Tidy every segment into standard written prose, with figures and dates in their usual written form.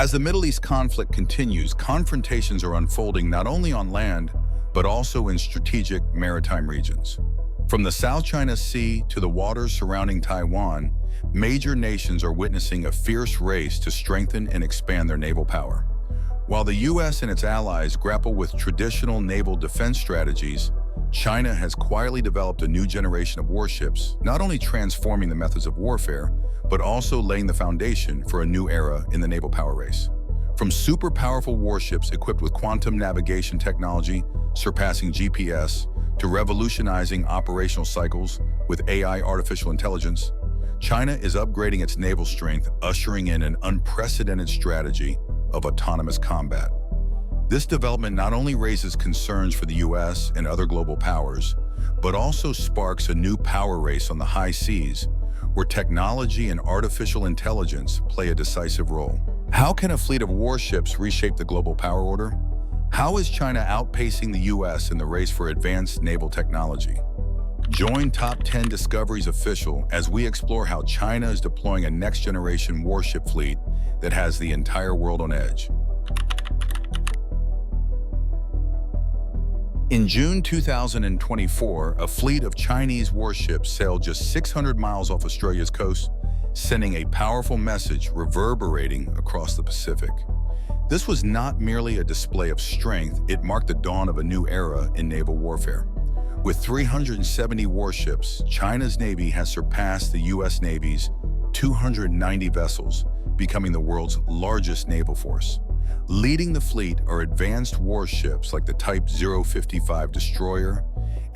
As the Middle East conflict continues, confrontations are unfolding not only on land, but also in strategic maritime regions. From the South China Sea to the waters surrounding Taiwan, major nations are witnessing a fierce race to strengthen and expand their naval power. While the U.S. and its allies grapple with traditional naval defense strategies, China has quietly developed a new generation of warships, not only transforming the methods of warfare, but also laying the foundation for a new era in the naval power race. From super powerful warships equipped with quantum navigation technology, surpassing GPS, to revolutionizing operational cycles with AI artificial intelligence, China is upgrading its naval strength, ushering in an unprecedented strategy of autonomous combat. This development not only raises concerns for the U.S. and other global powers, but also sparks a new power race on the high seas, where technology and artificial intelligence play a decisive role. How can a fleet of warships reshape the global power order? How is China outpacing the U.S. in the race for advanced naval technology? Join Top 10 Discoveries Official as we explore how China is deploying a next-generation warship fleet that has the entire world on edge. In June 2024, a fleet of Chinese warships sailed just 600 miles off Australia's coast, sending a powerful message reverberating across the Pacific. This was not merely a display of strength, it marked the dawn of a new era in naval warfare. With 370 warships, China's Navy has surpassed the U.S. Navy's 290 vessels, becoming the world's largest naval force. Leading the fleet are advanced warships like the Type 055 destroyer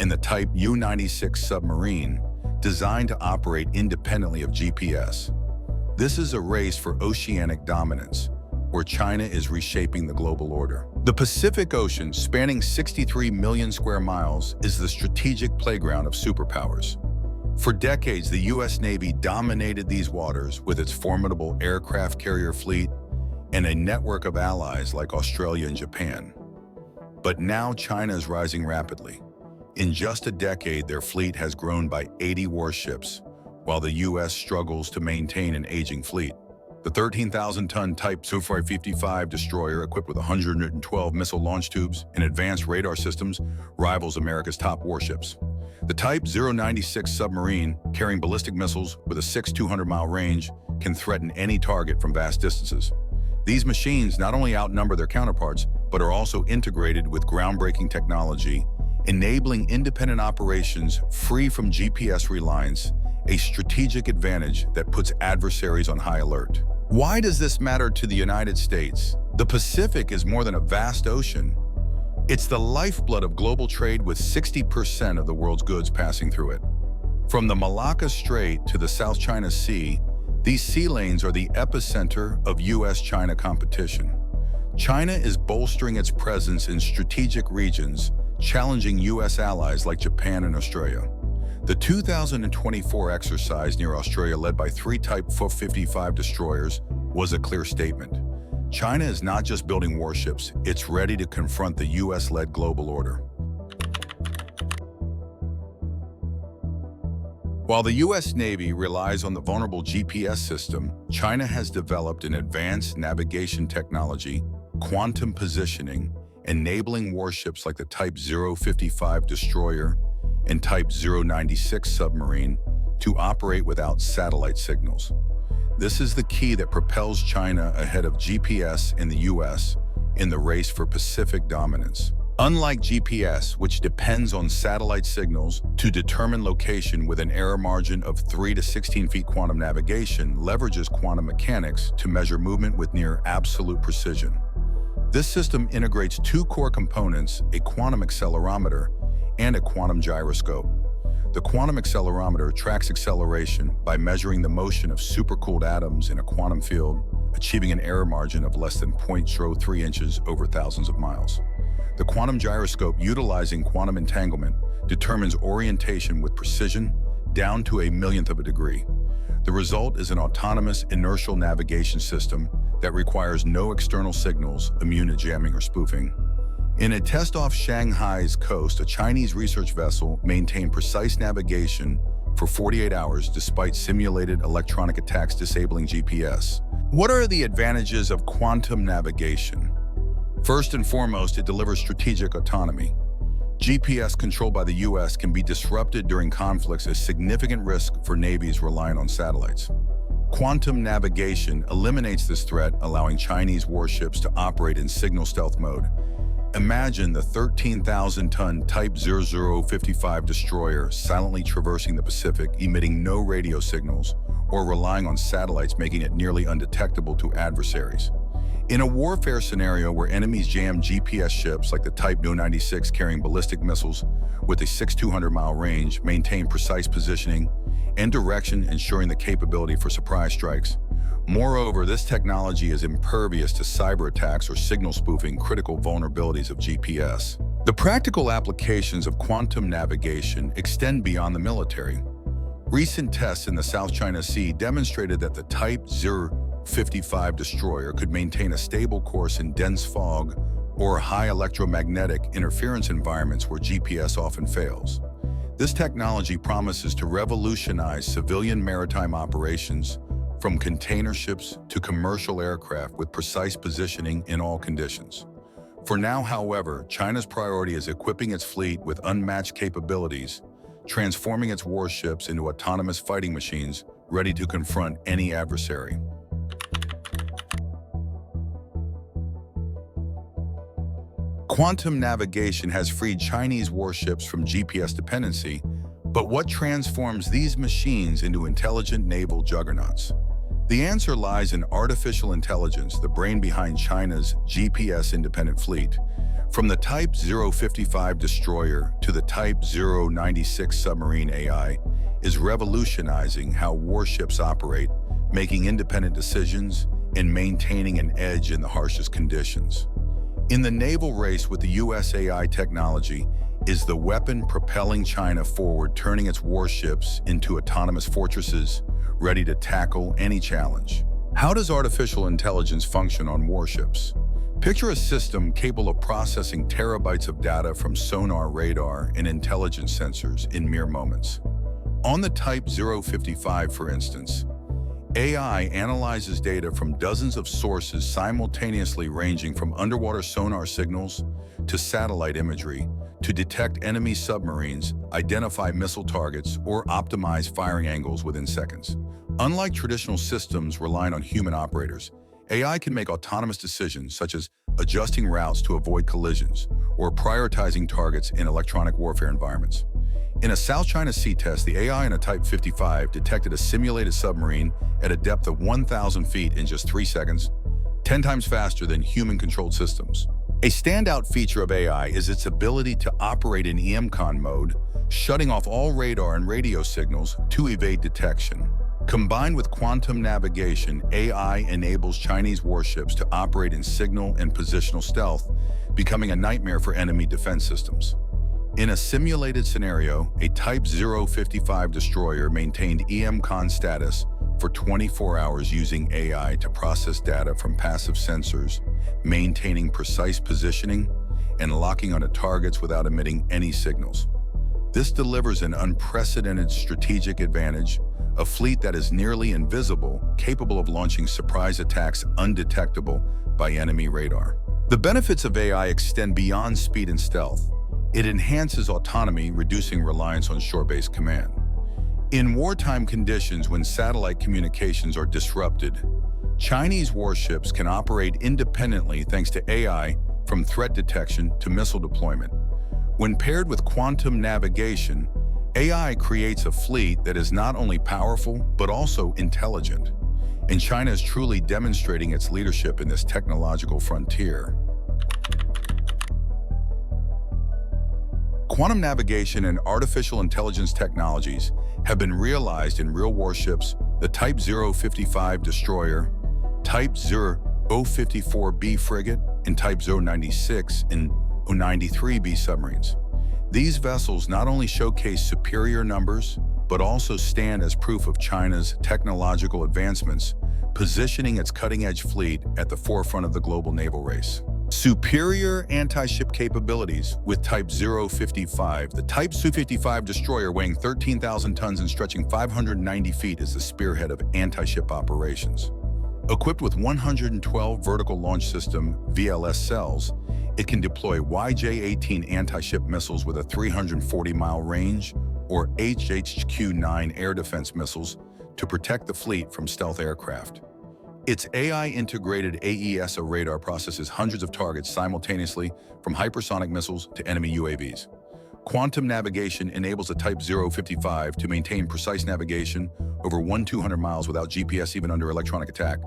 and the Type U-96 submarine, designed to operate independently of GPS. This is a race for oceanic dominance, where China is reshaping the global order. The Pacific Ocean, spanning 63 million square miles, is the strategic playground of superpowers. For decades, the U.S. Navy dominated these waters with its formidable aircraft carrier fleet and a network of allies like Australia and Japan. But now China is rising rapidly. In just a decade, their fleet has grown by 80 warships, while the U.S. struggles to maintain an aging fleet. The 13,000-ton Type 055 destroyer, equipped with 112 missile launch tubes and advanced radar systems, rivals America's top warships. The Type 096 submarine, carrying ballistic missiles with a 200-mile range, can threaten any target from vast distances. These machines not only outnumber their counterparts, but are also integrated with groundbreaking technology, enabling independent operations free from GPS reliance, a strategic advantage that puts adversaries on high alert. Why does this matter to the United States? The Pacific is more than a vast ocean. It's the lifeblood of global trade, with 60% of the world's goods passing through it. From the Malacca Strait to the South China Sea, these sea lanes are the epicenter of U.S.-China competition. China is bolstering its presence in strategic regions, challenging U.S. allies like Japan and Australia. The 2024 exercise near Australia, led by 3 Type 55 destroyers, was a clear statement. China is not just building warships, it's ready to confront the U.S.-led global order. While the U.S. Navy relies on the vulnerable GPS system, China has developed an advanced navigation technology, quantum positioning, enabling warships like the Type 055 destroyer and Type 096 submarine to operate without satellite signals. This is the key that propels China ahead of GPS and the U.S. in the race for Pacific dominance. Unlike GPS, which depends on satellite signals to determine location with an error margin of 3 to 16 feet, quantum navigation leverages quantum mechanics to measure movement with near absolute precision. This system integrates 2 core components, a quantum accelerometer and a quantum gyroscope. The quantum accelerometer tracks acceleration by measuring the motion of supercooled atoms in a quantum field, achieving an error margin of less than 0.03 inches over thousands of miles. The quantum gyroscope, utilizing quantum entanglement, determines orientation with precision down to a millionth of a degree. The result is an autonomous inertial navigation system that requires no external signals, immune to jamming or spoofing. In a test off Shanghai's coast, a Chinese research vessel maintained precise navigation for 48 hours despite simulated electronic attacks disabling GPS. What are the advantages of quantum navigation? First and foremost, it delivers strategic autonomy. GPS controlled by the U.S. can be disrupted during conflicts, a significant risk for navies relying on satellites. Quantum navigation eliminates this threat, allowing Chinese warships to operate in signal stealth mode. Imagine the 13,000-ton Type 0055 destroyer silently traversing the Pacific, emitting no radio signals, or relying on satellites, making it nearly undetectable to adversaries. In a warfare scenario where enemies jam GPS ships like the Type 96 carrying ballistic missiles with a 6,200-mile range, maintain precise positioning and direction, ensuring the capability for surprise strikes. Moreover, this technology is impervious to cyber attacks or signal spoofing, critical vulnerabilities of GPS. The practical applications of quantum navigation extend beyond the military. Recent tests in the South China Sea demonstrated that the Type 055 destroyer could maintain a stable course in dense fog or high electromagnetic interference environments where GPS often fails. This technology promises to revolutionize civilian maritime operations, from container ships to commercial aircraft, with precise positioning in all conditions. For now, however, China's priority is equipping its fleet with unmatched capabilities, transforming its warships into autonomous fighting machines ready to confront any adversary. Quantum navigation has freed Chinese warships from GPS dependency, but what transforms these machines into intelligent naval juggernauts? The answer lies in artificial intelligence, the brain behind China's GPS-independent fleet. From the Type 055 destroyer to the Type 096 submarine, AI is revolutionizing how warships operate, making independent decisions and maintaining an edge in the harshest conditions. In the naval race with the U.S. AI technology is the weapon propelling China forward, turning its warships into autonomous fortresses ready to tackle any challenge. How does artificial intelligence function on warships? Picture a system capable of processing terabytes of data from sonar, radar, and intelligence sensors in mere moments. On the Type 055, for instance, AI analyzes data from dozens of sources simultaneously, ranging from underwater sonar signals to satellite imagery, to detect enemy submarines, identify missile targets, or optimize firing angles within seconds. Unlike traditional systems relying on human operators, AI can make autonomous decisions such as adjusting routes to avoid collisions or prioritizing targets in electronic warfare environments. In a South China Sea test, the AI in a Type 55 detected a simulated submarine at a depth of 1,000 feet in just 3 seconds, 10 times faster than human-controlled systems. A standout feature of AI is its ability to operate in EMCON mode, shutting off all radar and radio signals to evade detection. Combined with quantum navigation, AI enables Chinese warships to operate in signal and positional stealth, becoming a nightmare for enemy defense systems. In a simulated scenario, a Type 055 destroyer maintained EMCON status for 24 hours using AI to process data from passive sensors, maintaining precise positioning and locking onto targets without emitting any signals. This delivers an unprecedented strategic advantage, a fleet that is nearly invisible, capable of launching surprise attacks undetectable by enemy radar. The benefits of AI extend beyond speed and stealth. It enhances autonomy, reducing reliance on shore-based command. In wartime conditions, when satellite communications are disrupted, Chinese warships can operate independently thanks to AI, from threat detection to missile deployment. When paired with quantum navigation, AI creates a fleet that is not only powerful, but also intelligent. And China is truly demonstrating its leadership in this technological frontier. Quantum navigation and artificial intelligence technologies have been realized in real warships, the Type 055 destroyer, Type 054B frigate, and Type 096 and 093B submarines. These vessels not only showcase superior numbers, but also stand as proof of China's technological advancements, positioning its cutting-edge fleet at the forefront of the global naval race. Superior anti-ship capabilities with Type 055. The Type 055 destroyer, weighing 13,000 tons and stretching 590 feet, is the spearhead of anti-ship operations. Equipped with 112 vertical launch system (VLS) cells, it can deploy YJ-18 anti-ship missiles with a 340-mile range or HHQ-9 air defense missiles to protect the fleet from stealth aircraft. Its AI-integrated AESA radar processes hundreds of targets simultaneously, from hypersonic missiles to enemy UAVs. Quantum navigation enables the Type 055 to maintain precise navigation over 200 miles without GPS even under electronic attack.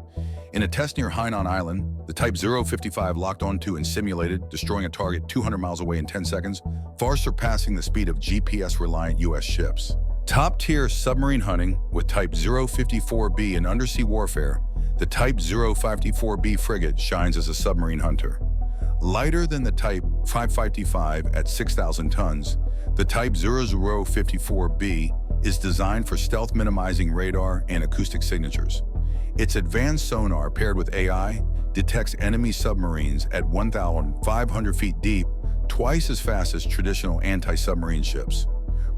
In a test near Hainan Island, the Type 055 locked onto and simulated, destroying a target 200 miles away in 10 seconds, far surpassing the speed of GPS-reliant U.S. ships. Top-tier submarine hunting with Type 054B in undersea warfare, the Type 054B frigate shines as a submarine hunter. Lighter than the Type 555 at 6,000 tons, the Type 0054B is designed for stealth-minimizing radar and acoustic signatures. Its advanced sonar, paired with AI, detects enemy submarines at 1,500 feet deep, twice as fast as traditional anti-submarine ships.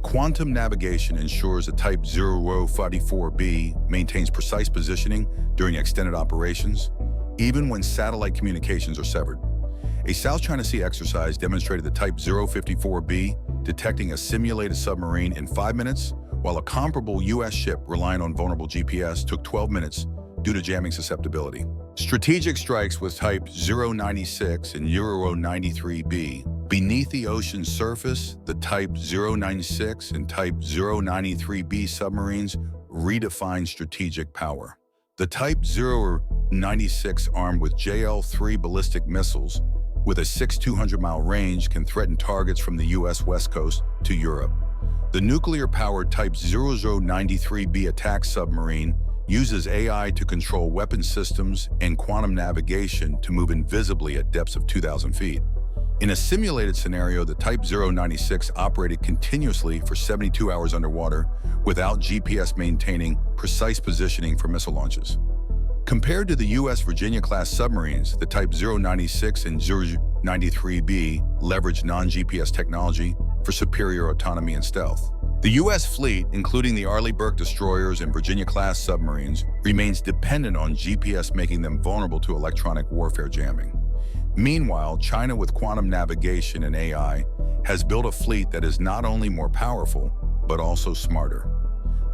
Quantum navigation ensures the Type 0054B maintains precise positioning during extended operations, even when satellite communications are severed. A South China Sea exercise demonstrated the Type 054B detecting a simulated submarine in 5 minutes, while a comparable U.S. ship relying on vulnerable GPS took 12 minutes due to jamming susceptibility. Strategic strikes with Type 096 and 093B. Beneath the ocean's surface, the Type 096 and Type 093B submarines redefine strategic power. The Type 096, armed with JL-3 ballistic missiles, with a 6,200-mile range, can threaten targets from the U.S. West Coast to Europe. The nuclear-powered Type 0093B attack submarine uses AI to control weapon systems and quantum navigation to move invisibly at depths of 2,000 feet. In a simulated scenario, the Type 096 operated continuously for 72 hours underwater without GPS, maintaining precise positioning for missile launches. Compared to the U.S. Virginia-class submarines, the Type 096 and 093B leverage non-GPS technology for superior autonomy and stealth. The U.S. fleet, including the Arleigh Burke destroyers and Virginia-class submarines, remains dependent on GPS, making them vulnerable to electronic warfare jamming. Meanwhile, China, with quantum navigation and AI, has built a fleet that is not only more powerful, but also smarter.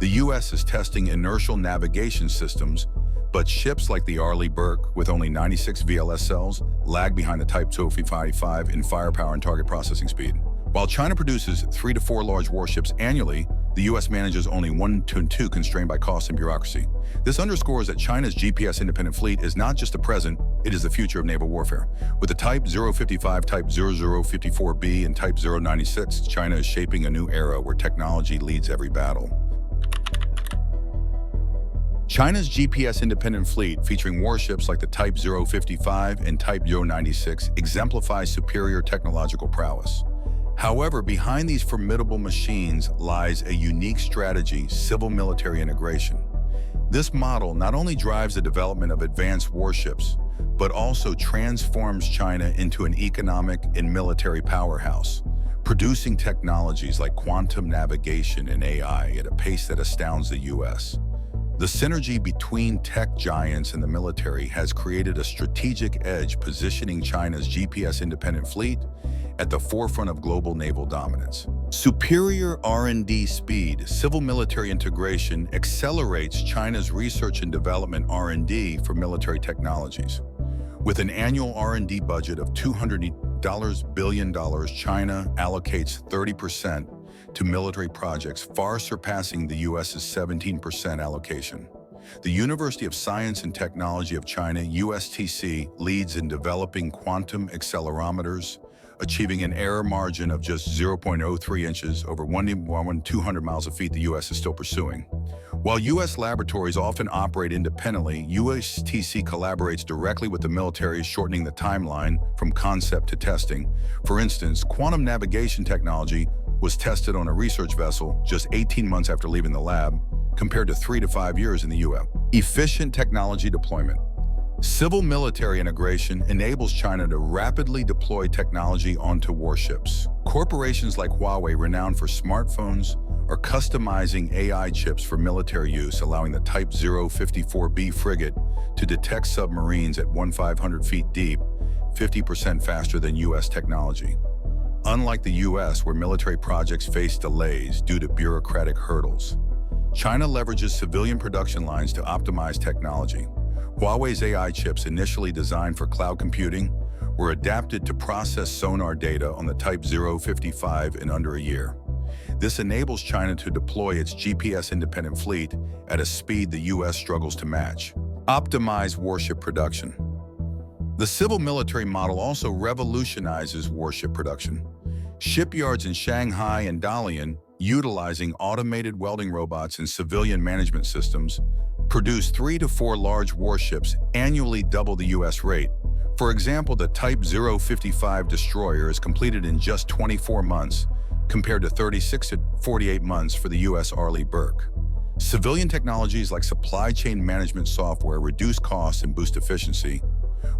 The U.S. is testing inertial navigation systems, but ships like the Arleigh Burke, with only 96 VLS cells, lag behind the Type 055 in firepower and target processing speed. While China produces 3 to 4 large warships annually, the U.S. manages only 1 to 2, constrained by cost and bureaucracy. This underscores that China's GPS-independent fleet is not just the present, it is the future of naval warfare. With the Type 055, Type 0054B, and Type 096, China is shaping a new era where technology leads every battle. China's GPS-independent fleet, featuring warships like the Type 055 and Type 096, exemplifies superior technological prowess. However, behind these formidable machines lies a unique strategy: civil-military integration. This model not only drives the development of advanced warships, but also transforms China into an economic and military powerhouse, producing technologies like quantum navigation and AI at a pace that astounds the U.S. The synergy between tech giants and the military has created a strategic edge, positioning China's GPS-independent fleet at the forefront of global naval dominance. Superior R&D speed, civil-military integration accelerates China's research and development R&D for military technologies. With an annual R&D budget of $200 billion, China allocates 30% to military projects, far surpassing the U.S.'s 17% allocation. The University of Science and Technology of China, USTC, leads in developing quantum accelerometers, achieving an error margin of just 0.03 inches over 1,200 miles of feet the U.S. is still pursuing. While U.S. laboratories often operate independently, USTC collaborates directly with the military, shortening the timeline from concept to testing. For instance, quantum navigation technology was tested on a research vessel just 18 months after leaving the lab, compared to 3 to 5 years in the U.S. Efficient technology deployment. Civil-military integration enables China to rapidly deploy technology onto warships. Corporations like Huawei, renowned for smartphones, are customizing AI chips for military use, allowing the Type 054B frigate to detect submarines at 1,500 feet deep, 50% faster than U.S. technology. Unlike the U.S., where military projects face delays due to bureaucratic hurdles, China leverages civilian production lines to optimize technology. Huawei's AI chips, initially designed for cloud computing, were adapted to process sonar data on the Type 055 in under a year. This enables China to deploy its GPS-independent fleet at a speed the U.S. struggles to match. Optimize warship production. The civil-military model also revolutionizes warship production. Shipyards in Shanghai and Dalian, utilizing automated welding robots and civilian management systems, produce 3 to 4 large warships, annually double the U.S. rate. For example, the Type 055 destroyer is completed in just 24 months, compared to 36 to 48 months for the U.S. Arleigh Burke. Civilian technologies like supply chain management software reduce costs and boost efficiency,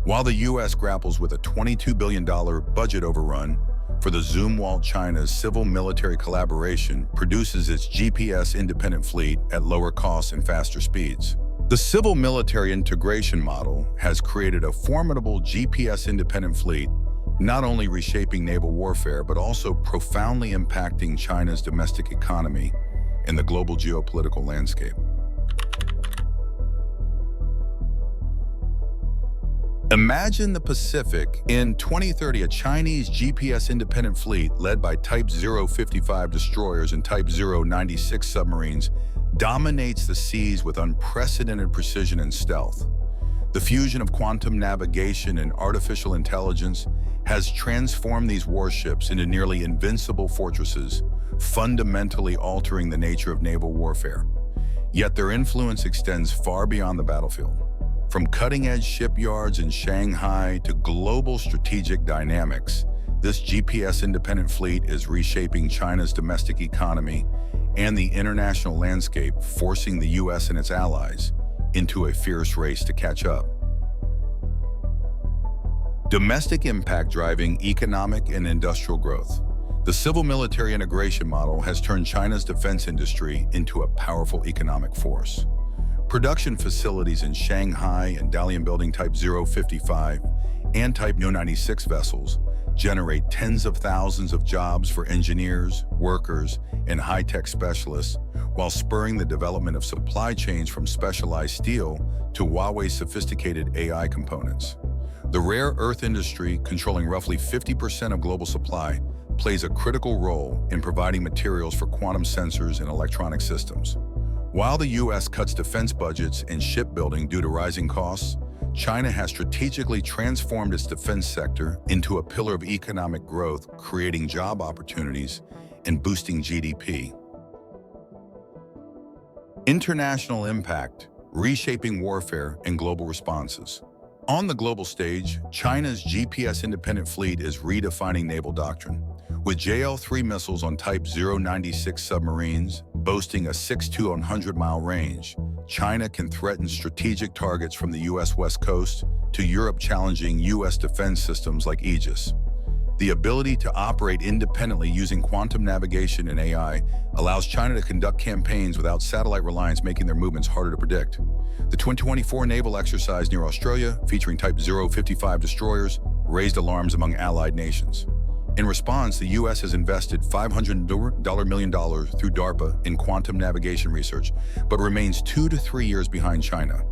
while the U.S. grapples with a $22 billion budget overrun for the Zumwalt. China's civil-military collaboration produces its GPS-independent fleet at lower costs and faster speeds. The civil-military integration model has created a formidable GPS-independent fleet, not only reshaping naval warfare, but also profoundly impacting China's domestic economy and the global geopolitical landscape. Imagine the Pacific. In 2030, a Chinese GPS-independent fleet led by Type 055 destroyers and Type 096 submarines dominates the seas with unprecedented precision and stealth. The fusion of quantum navigation and artificial intelligence has transformed these warships into nearly invincible fortresses, fundamentally altering the nature of naval warfare. Yet their influence extends far beyond the battlefield. From cutting-edge shipyards in Shanghai to global strategic dynamics, this GPS-independent fleet is reshaping China's domestic economy and the international landscape, forcing the U.S. and its allies into a fierce race to catch up. Domestic impact driving economic and industrial growth. The civil-military integration model has turned China's defense industry into a powerful economic force. Production facilities in Shanghai and Dalian building Type 055 and Type 096 vessels generate tens of thousands of jobs for engineers, workers, and high-tech specialists, while spurring the development of supply chains from specialized steel to Huawei's sophisticated AI components. The rare earth industry, controlling roughly 50% of global supply, plays a critical role in providing materials for quantum sensors and electronic systems. While the U.S. cuts defense budgets and shipbuilding due to rising costs, China has strategically transformed its defense sector into a pillar of economic growth, creating job opportunities and boosting GDP. International impact, reshaping warfare and global responses. On the global stage, China's GPS-independent fleet is redefining naval doctrine. With JL-3 missiles on Type 096 submarines, boasting a 6 to 100-mile range, China can threaten strategic targets from the U.S. West Coast to Europe, challenging U.S. defense systems like Aegis. The ability to operate independently using quantum navigation and AI allows China to conduct campaigns without satellite reliance, making their movements harder to predict. The 2024 naval exercise near Australia, featuring Type 055 destroyers, raised alarms among allied nations. In response, the U.S. has invested $500 million through DARPA in quantum navigation research, but remains 2 to 3 years behind China.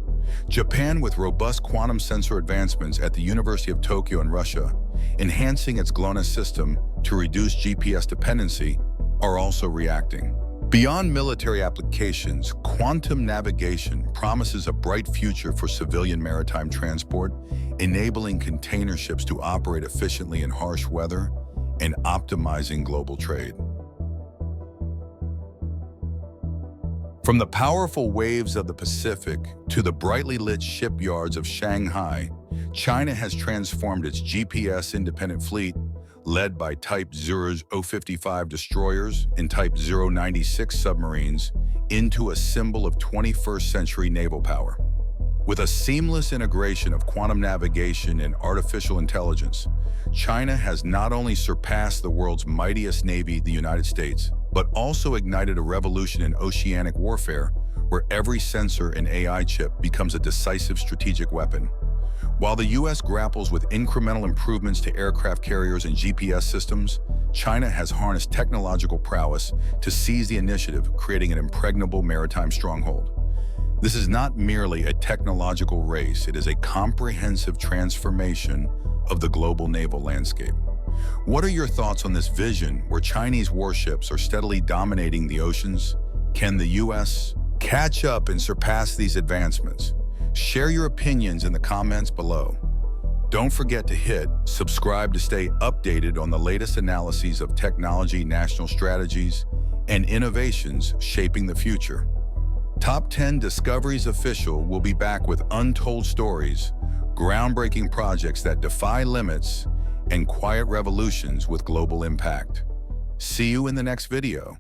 Japan, with robust quantum sensor advancements at the University of Tokyo in Russia, enhancing its GLONASS system to reduce GPS dependency, are also reacting. Beyond military applications, quantum navigation promises a bright future for civilian maritime transport, enabling container ships to operate efficiently in harsh weather and optimizing global trade. From the powerful waves of the Pacific to the brightly lit shipyards of Shanghai, China has transformed its GPS-independent fleet, led by Type 055 destroyers and Type 096 submarines, into a symbol of 21st century naval power. With a seamless integration of quantum navigation and artificial intelligence, China has not only surpassed the world's mightiest navy, the United States, but also ignited a revolution in oceanic warfare where every sensor and AI chip becomes a decisive strategic weapon. While the U.S. grapples with incremental improvements to aircraft carriers and GPS systems, China has harnessed technological prowess to seize the initiative, creating an impregnable maritime stronghold. This is not merely a technological race, it is a comprehensive transformation of the global naval landscape. What are your thoughts on this vision where Chinese warships are steadily dominating the oceans? Can the U.S. catch up and surpass these advancements? Share your opinions in the comments below. Don't forget to hit subscribe to stay updated on the latest analyses of technology, national strategies, and innovations shaping the future. Top 10 Discoveries Official will be back with untold stories, groundbreaking projects that defy limits, and quiet revolutions with global impact. See you in the next video.